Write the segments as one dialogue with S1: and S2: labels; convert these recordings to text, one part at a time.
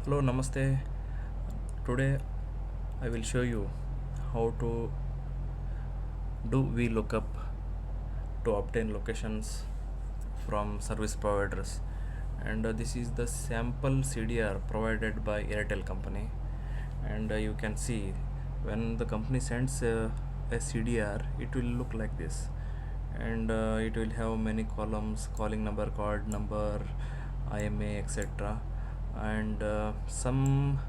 S1: Hello, Namaste. Today I will show you how to do VLOOKUP to obtain locations from service providers. And this is the sample CDR provided by Airtel company. And you can see when the company sends a CDR, it will look like this. And it will have many columns: calling number, card number, IMA, etc. And some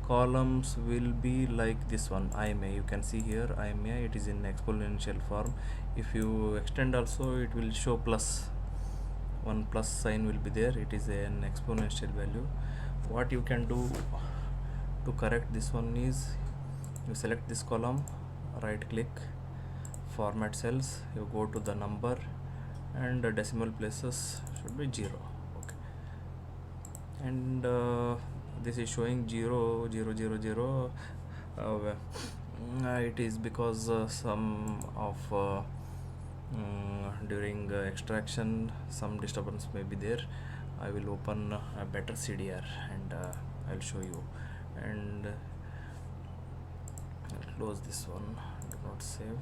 S1: columns will be like this one, IMA. You can see here IMA, it is in exponential form. If you extend also, it will show plus, one plus sign will be there. It is an exponential value. What you can do to correct this one is, you select this column, right click, format cells, you go to the number, and the decimal places should be 0. Okay, and this is showing 0 0 0 0. It is because some of during extraction some disturbance may be there. I will open a better CDR and I'll show you. And I'll close this one, do not save.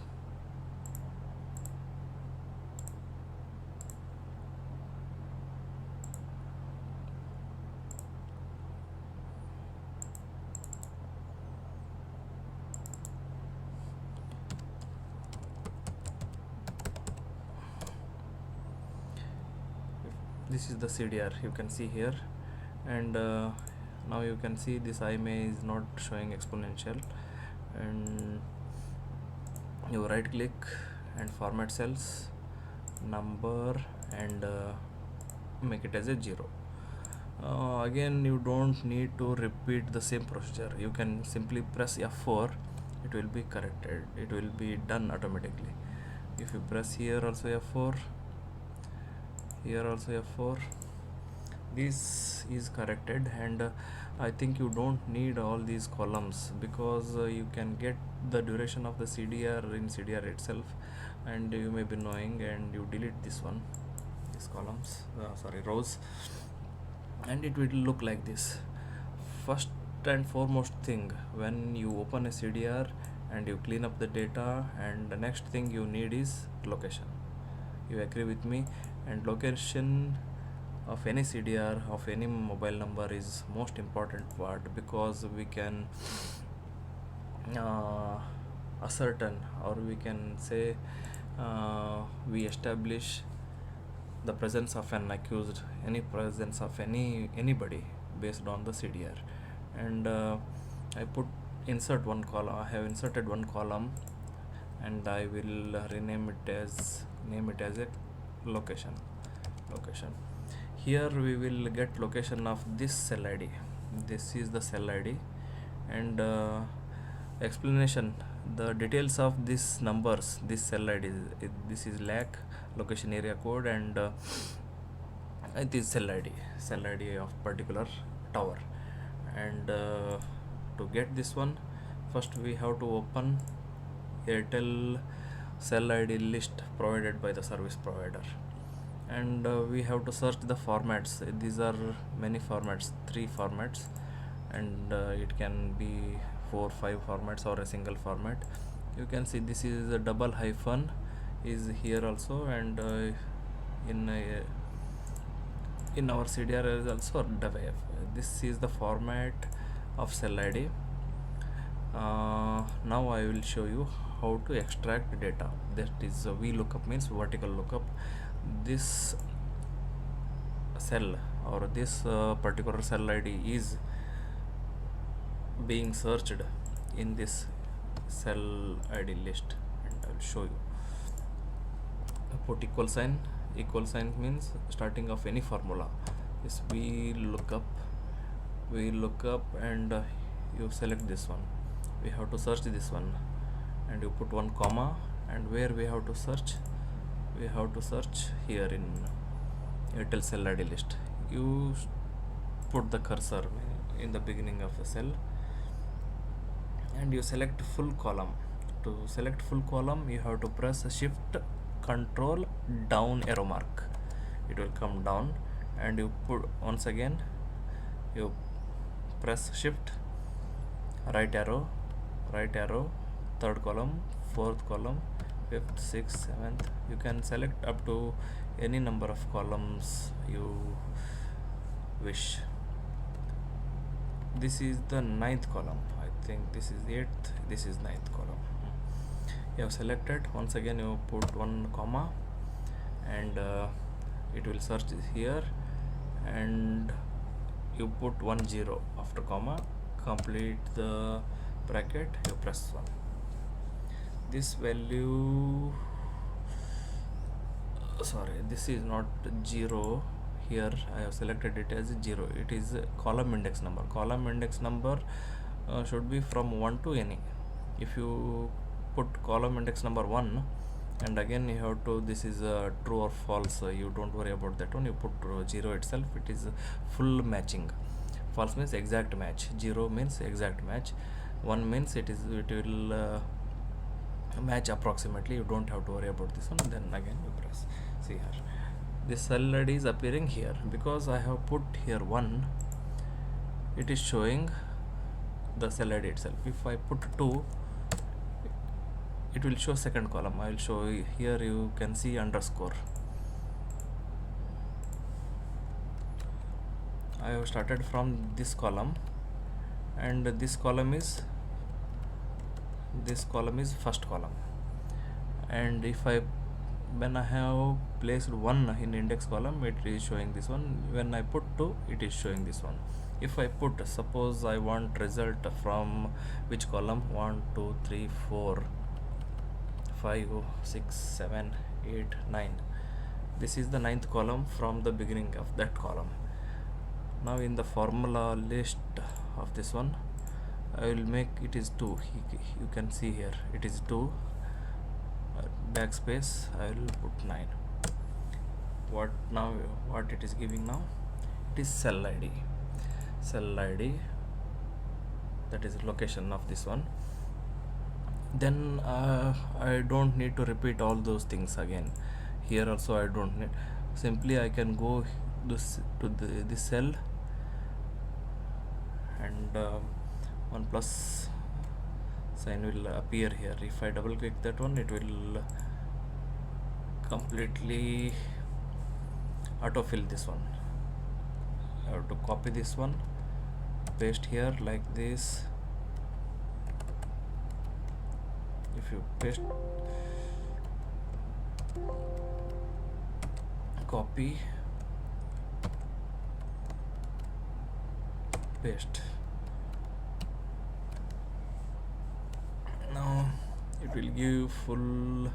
S1: This is the CDR, you can see here. And now you can see this IMA is not showing exponential. And you right click and format cells, number, and make it as a 0. Again, you don't need to repeat the same procedure. You can simply press F4, it will be corrected, it will be done automatically. If you press here also F4, here also F4, this is corrected. And I think you don't need all these columns, because you can get the duration of the CDR in CDR itself, and you may be knowing, and you delete this one, these columns, rows, and it will look like this. First and foremost thing, when you open a CDR and you clean up the data, and the next thing you need is location. You agree with me? And location of any CDR of any mobile number is most important part, because we can ascertain, or we can say we establish the presence of an accused, any presence of anybody based on the CDR. And I put insert one column, I have inserted one column, and I will rename it as, name it as a location. Here we will get location of this cell ID. This is the cell ID. And explanation, the details of these numbers, this cell ID, this is LAC, location area code, and this cell ID of particular tower. And to get this one, first we have to open Airtel cell ID list provided by the service provider. And we have to search the formats. These are many formats, 3 formats, and it can be 4 5 formats or a single format. You can see this is a double hyphen is here also, and in our CDR is also WF. This is the format of cell ID. Now I will show you how to extract data. That is VLOOKUP, means vertical lookup. This cell, or this particular cell ID is being searched in this cell ID list, and I will show you. Put equal sign means starting of any formula. This VLOOKUP, and you select this one. We have to search this one, and you put one comma, and where we have to search, we have to search here in Airtel cell ID list. You put the cursor in the beginning of the cell, and you select full column. To select full column, you have to press shift control down arrow mark. It will come down, and you put once again, you press shift, right arrow, third column, fourth column, fifth, sixth, seventh. You can select up to any number of columns you wish. This is the ninth column. I think this is eighth, this is ninth column. You have selected. Once again you put one comma, and it will search here, and you put 10 after comma, complete the bracket, you press 1. This value, sorry, this is not 0. Here I have selected it as 0. It is column index number. Column index number should be from 1 to any. If you put column index number 1, and again you have to, this is true or false, you don't worry about that one. You put 0 itself, it is full matching. False means exact match, 0 means exact match, 1 means it will match approximately. You don't have to worry about this one. Then again you press. See here, this cell ID is appearing here because I have put here 1. It is showing the cell ID itself. If I put 2, it will show second column. I will show you here. You can see underscore. I have started from this column, and this column is first column. And when I have placed 1 in index column, it is showing this one. When I put 2, it is showing this one. If I put, suppose I want result from which column, 1 2 3 4 5 6 7 8 9, this is the ninth column from the beginning of that column. Now in the formula list of this one, I will make it is 2. You can see here it is 2, backspace, I will put 9. What it is giving now? It is cell ID, that is location of this one. Then I don't need to repeat all those things again. Here also I don't need. Simply I can go this cell, and one plus sign will appear here. If I double click that one, it will completely autofill this one. I have to copy this one, paste here like this. If you paste, copy, paste, now it will give full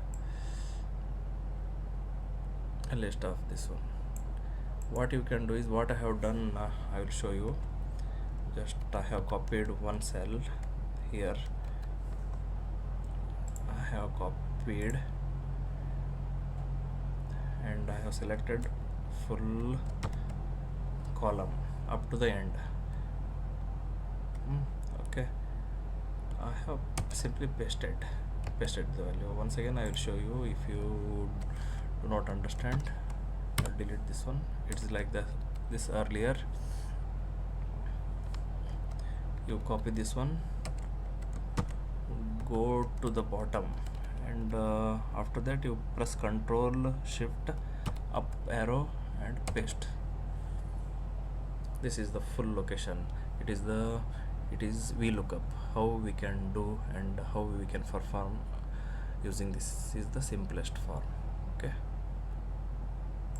S1: list of this one. What you can do is, what I have done, I will show you. Just I have copied one cell here. I have copied, and I have selected full column up to the end. Okay, I have simply pasted the value. Once again I will show you. If you do not understand, I'll delete this one. It is like this earlier. You copy this one, go to the bottom, and after that you press Ctrl Shift up arrow and paste. This is the full location. It is VLOOKUP. How we can do and how we can perform using this is the simplest form. Okay.